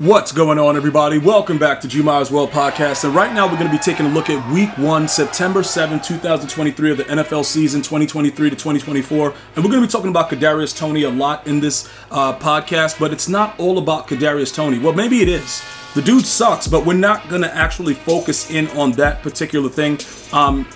What's going on, everybody? Welcome back to GmiasWorld Podcast. And right now we're going to be taking a look at Week 1, September 7, 2023 of the NFL season 2023 to 2024. And we're going to be talking about Kadarius Toney a lot in this podcast, but it's not all about Kadarius Toney. Well, maybe it is. The dude sucks, but we're not going to actually focus in on that particular thing.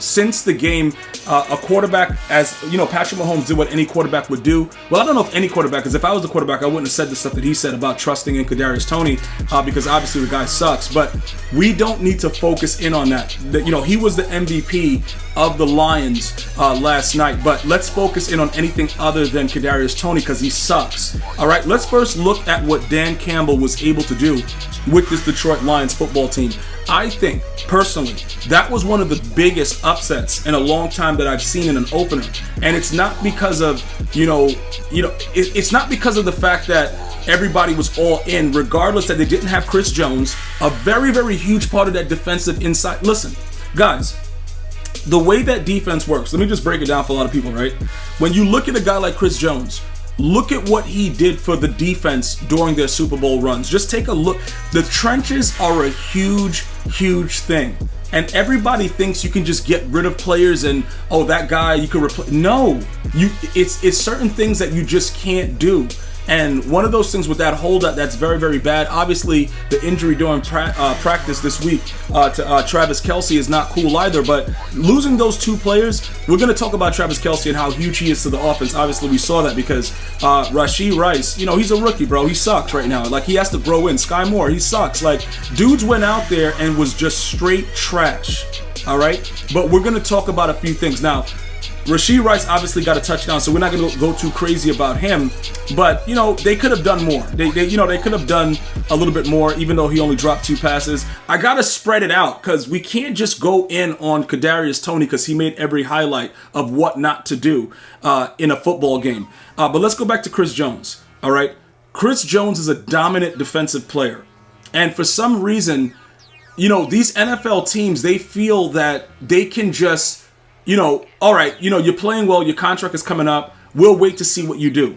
Since the game, a quarterback, as you know, Patrick Mahomes did what any quarterback would do. Well, I don't know if any quarterback, because if I was the quarterback, I wouldn't have said the stuff that he said about trusting in Kadarius Toney, because obviously the guy sucks. But we don't need to focus in on that. You know, he was the MVP of the Lions last night, but let's focus in on anything other than Kadarius Toney because he sucks. All right, let's first look at what Dan Campbell was able to do with this Detroit Lions football team. I think, personally, that was one of the biggest upsets in a long time that I've seen in an opener. And it's not because of, it's not because of the fact that everybody was all in, regardless that they didn't have Chris Jones, a very, very huge part of that defensive inside. Listen, guys, the way that defense works, let me just break it down for a lot of people, right? When you look at a guy like Chris Jones, look at what he did for the defense during their Super Bowl runs. Just take a look. The trenches are a huge, huge thing. And everybody thinks you can just get rid of players and, oh, that guy you could replace. No, it's certain things that you just can't do. And one of those things with that holdout that's very, very bad. Obviously, the injury during practice this week to Travis Kelce is not cool either. But losing those two players, we're going to talk about Travis Kelce and how huge he is to the offense. Obviously, we saw that because Rashee Rice, you know, he's a rookie, bro. He sucks right now. Like, he has to grow in. Sky Moore, he sucks. Like, dudes went out there and was just straight trash. All right? But we're going to talk about a few things. Now, Rashee Rice obviously got a touchdown, so we're not going to go too crazy about him. But, you know, they could have done more. They could have done a little bit more, even though he only dropped 2 passes. I got to spread it out because we can't just go in on Kadarius Toney because he made every highlight of what not to do in a football game. But let's go back to Chris Jones, all right? Chris Jones is a dominant defensive player. And for some reason, you know, these NFL teams, they feel that they can just, you know, all right, you know, you're playing well, your contract is coming up, we'll wait to see what you do.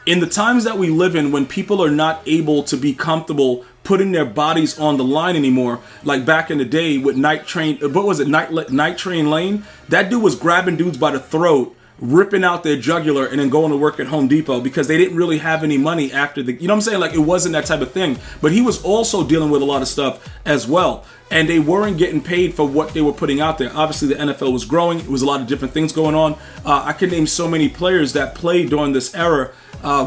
In the times that we live in, when people are not able to be comfortable putting their bodies on the line anymore, like back in the day with Night Train Lane, that dude was grabbing dudes by the throat, ripping out their jugular, and then going to work at Home Depot because they didn't really have any money after the, you know what I'm saying? Like, it wasn't that type of thing. But he was also dealing with a lot of stuff as well. And they weren't getting paid for what they were putting out there. Obviously, the NFL was growing. It was a lot of different things going on. I can name so many players that played during this era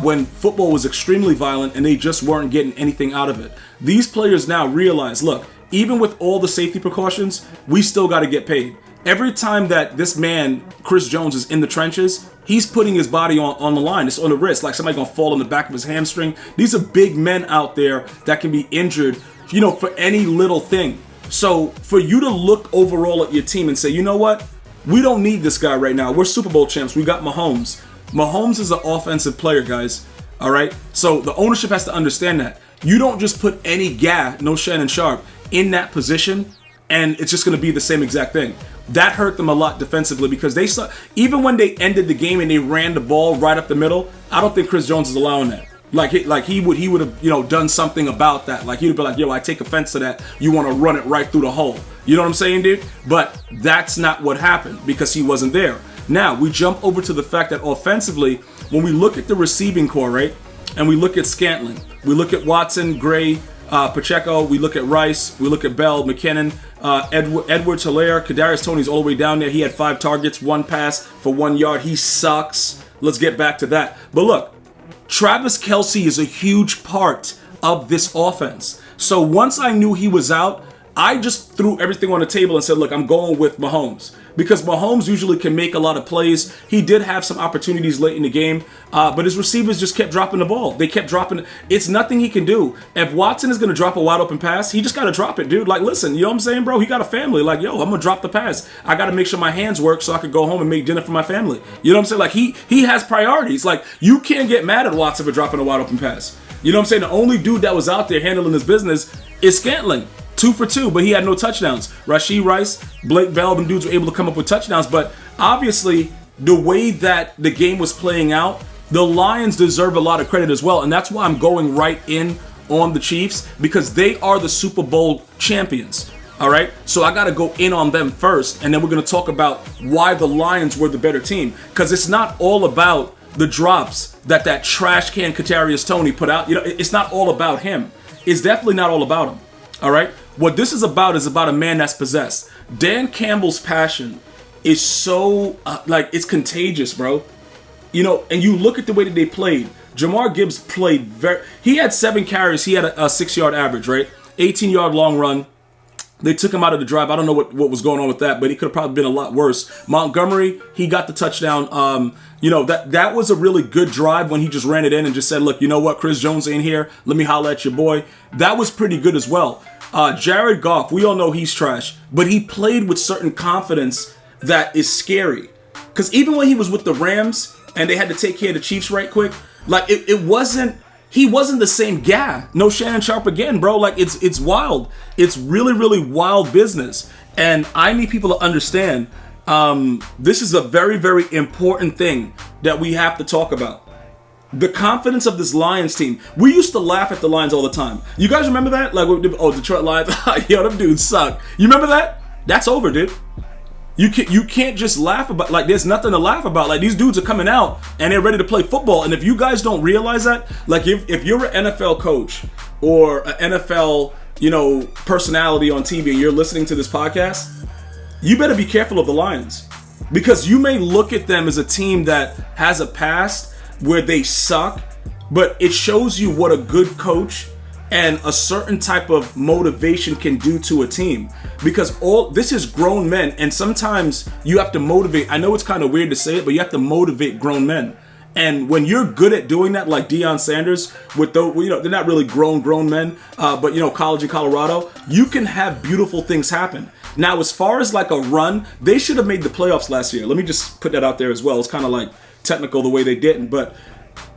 when football was extremely violent and they just weren't getting anything out of it. These players now realize, look, even with all the safety precautions, we still got to get paid. Every time that this man, Chris Jones, is in the trenches, he's putting his body on the line. It's on the wrist, like somebody gonna fall in the back of his hamstring. These are big men out there that can be injured, you know, for any little thing. So for you to look overall at your team and say, you know what? We don't need this guy right now. We're Super Bowl champs. We got Mahomes. Mahomes is an offensive player, guys. All right? So the ownership has to understand that. You don't just put any guy, no Shannon Sharp, in that position and it's just going to be the same exact thing. That hurt them a lot defensively because they saw, even when they ended the game and they ran the ball right up the middle, I don't think Chris Jones is allowing that. Like he would have, you know, done something about that. Like, he'd be like, yo, I take offense to that. You want to run it right through the hole. You know what I'm saying, dude? But that's not what happened because he wasn't there. Now, we jump over to the fact that offensively, when we look at the receiving core, right, and we look at Scantling, we look at Watson, Gray, Pacheco, we look at Rice, we look at Bell, McKinnon, Edwards-Helaire, Kadarius Toney's all the way down there. He had 5 targets, 1 pass for 1 yard. He sucks. Let's get back to that. But look, Travis Kelce is a huge part of this offense. So once I knew he was out, I just threw everything on the table and said, look, I'm going with Mahomes. Because Mahomes usually can make a lot of plays. He did have some opportunities late in the game, but his receivers just kept dropping the ball. They kept dropping. It's nothing he can do. If Watson is going to drop a wide open pass, he just got to drop it, dude. Like, listen, you know what I'm saying, bro? He got a family. Like, yo, I'm going to drop the pass. I got to make sure my hands work so I could go home and make dinner for my family. You know what I'm saying? Like, he has priorities. Like, you can't get mad at Watson for dropping a wide open pass. You know what I'm saying? The only dude that was out there handling his business is Scantling. 2 for 2, but he had no touchdowns. Rashee Rice, Blake Bell, and dudes were able to come up with touchdowns. But obviously, the way that the game was playing out, the Lions deserve a lot of credit as well. And that's why I'm going right in on the Chiefs because they are the Super Bowl champions. All right, so I got to go in on them first, and then we're going to talk about why the Lions were the better team, because it's not all about the drops that trash can Kadarius Toney put out. It's not all about him. It's definitely not all about him. All right, what this is about a man that's possessed. Dan Campbell's passion is so it's contagious, bro. And you look at the way that they played. Jamar Gibbs played he had 7 carries. He had a 6-yard average, right? 18-yard long run. They took him out of the drive. I don't know what was going on with that, but he could have probably been a lot worse. Montgomery, he got the touchdown. That was a really good drive when he just ran it in and just said, look, you know what? Chris Jones ain't here. Let me holler at your boy. That was pretty good as well. Jared Goff, we all know he's trash, but he played with certain confidence that is scary. Because even when he was with the Rams and they had to take care of the Chiefs right quick, he wasn't the same guy. No Shannon Sharp again, bro. It's wild. It's really, really wild business. And I need people to understand this is a very, very important thing that we have to talk about. The confidence of this Lions team. We used to laugh at the Lions all the time. You guys remember that? Detroit Lions. Yo, them dudes suck. You remember that? That's over, dude. You can't just laugh about, there's nothing to laugh about. These dudes are coming out and they're ready to play football. And if you guys don't realize that, if you're an NFL coach or an NFL, personality on TV and you're listening to this podcast, you better be careful of the Lions, because you may look at them as a team that has a past where they suck, but it shows you what a good coach and a certain type of motivation can do to a team, because all this is grown men, and sometimes you have to motivate. I know it's kind of weird to say it, but you have to motivate grown men. And when you're good at doing that, like Deion Sanders, they're not really grown men, but college in Colorado, you can have beautiful things happen. Now, as far as a run, they should have made the playoffs last year. Let me just put that out there as well. It's kind of technical the way they didn't, but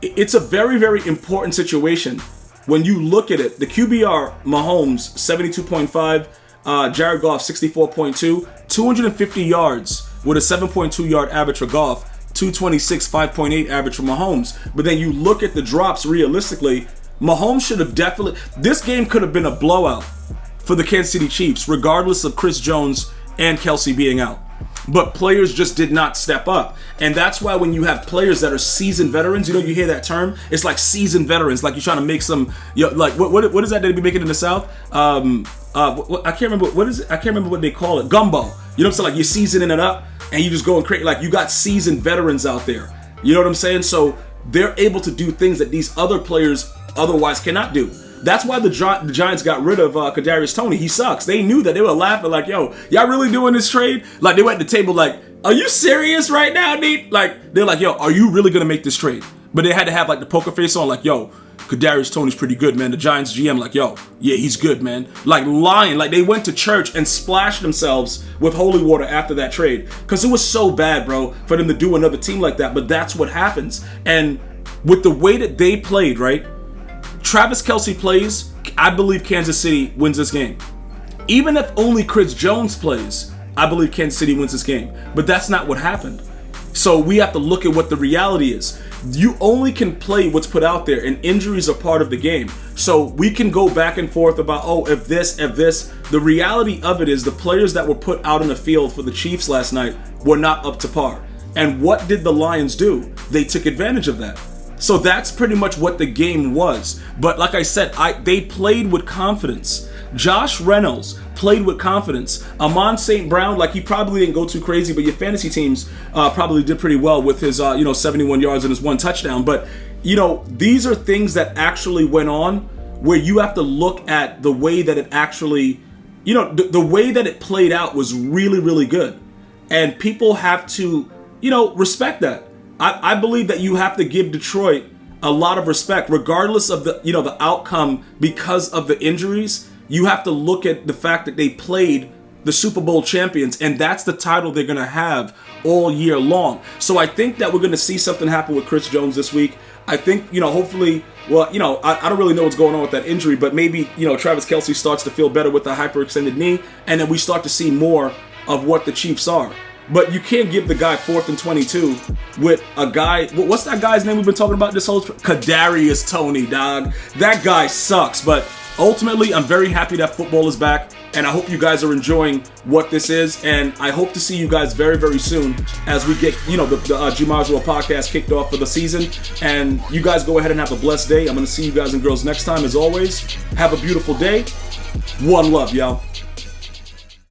it's a very, very important situation. When you look at it, the QBR, Mahomes, 72.5, Jared Goff, 64.2, 250 yards with a 7.2 yard average for Goff, 226, 5.8 average for Mahomes. But then you look at the drops realistically, Mahomes should have this game could have been a blowout for the Kansas City Chiefs, regardless of Chris Jones and Kelsey being out. But players just did not step up. And that's why when you have players that are seasoned veterans, you hear that term? It's like seasoned veterans, like you're trying to make some, what is that they be making in the South? I can't remember, what is it? I can't remember what they call it. Gumbo. You know what I'm saying? You're seasoning it up and you just go and create, you got seasoned veterans out there. You know what I'm saying? So they're able to do things that these other players otherwise cannot do. That's why the Giants got rid of Kadarius Toney. He sucks. They knew that. They were laughing yo, y'all really doing this trade? They went at the table are you serious right now, Nate? They're yo, are you really going to make this trade? But they had to have the poker face on yo, Kadarius Toney's pretty good, man. The Giants GM yo, yeah, he's good, man. Lying. They went to church and splashed themselves with holy water after that trade. Because it was so bad, bro, for them to do another team like that. But that's what happens. And with the way that they played, right? Travis Kelce plays, I believe Kansas City wins this game. Even if only Chris Jones plays, I believe Kansas City wins this game. But that's not what happened. So we have to look at what the reality is. You only can play what's put out there, and injuries are part of the game. So we can go back and forth about, if this. The reality of it is the players that were put out on the field for the Chiefs last night were not up to par. And what did the Lions do? They took advantage of that. So that's pretty much what the game was. But like I said, they played with confidence. Josh Reynolds played with confidence. Amon St. Brown, he probably didn't go too crazy, but your fantasy teams probably did pretty well with his 71 yards and his 1 touchdown. But these are things that actually went on where you have to look at the way that it actually, the way that it played out was really, really good. And people have to, respect that. I believe that you have to give Detroit a lot of respect, regardless of the outcome because of the injuries. You have to look at the fact that they played the Super Bowl champions, and that's the title they're going to have all year long. So I think that we're going to see something happen with Chris Jones this week. I think, hopefully, I don't really know what's going on with that injury, but maybe, Travis Kelce starts to feel better with the hyperextended knee, and then we start to see more of what the Chiefs are. But you can't give the guy 4th and 22 with a guy. What's that guy's name we've been talking about this whole? Kadarius Toney, dog. That guy sucks. But ultimately, I'm very happy that football is back, and I hope you guys are enjoying what this is. And I hope to see you guys very, very soon as we get, the GmiasWorld podcast kicked off for the season. And you guys go ahead and have a blessed day. I'm going to see you guys and girls next time. As always, have a beautiful day. One love, y'all.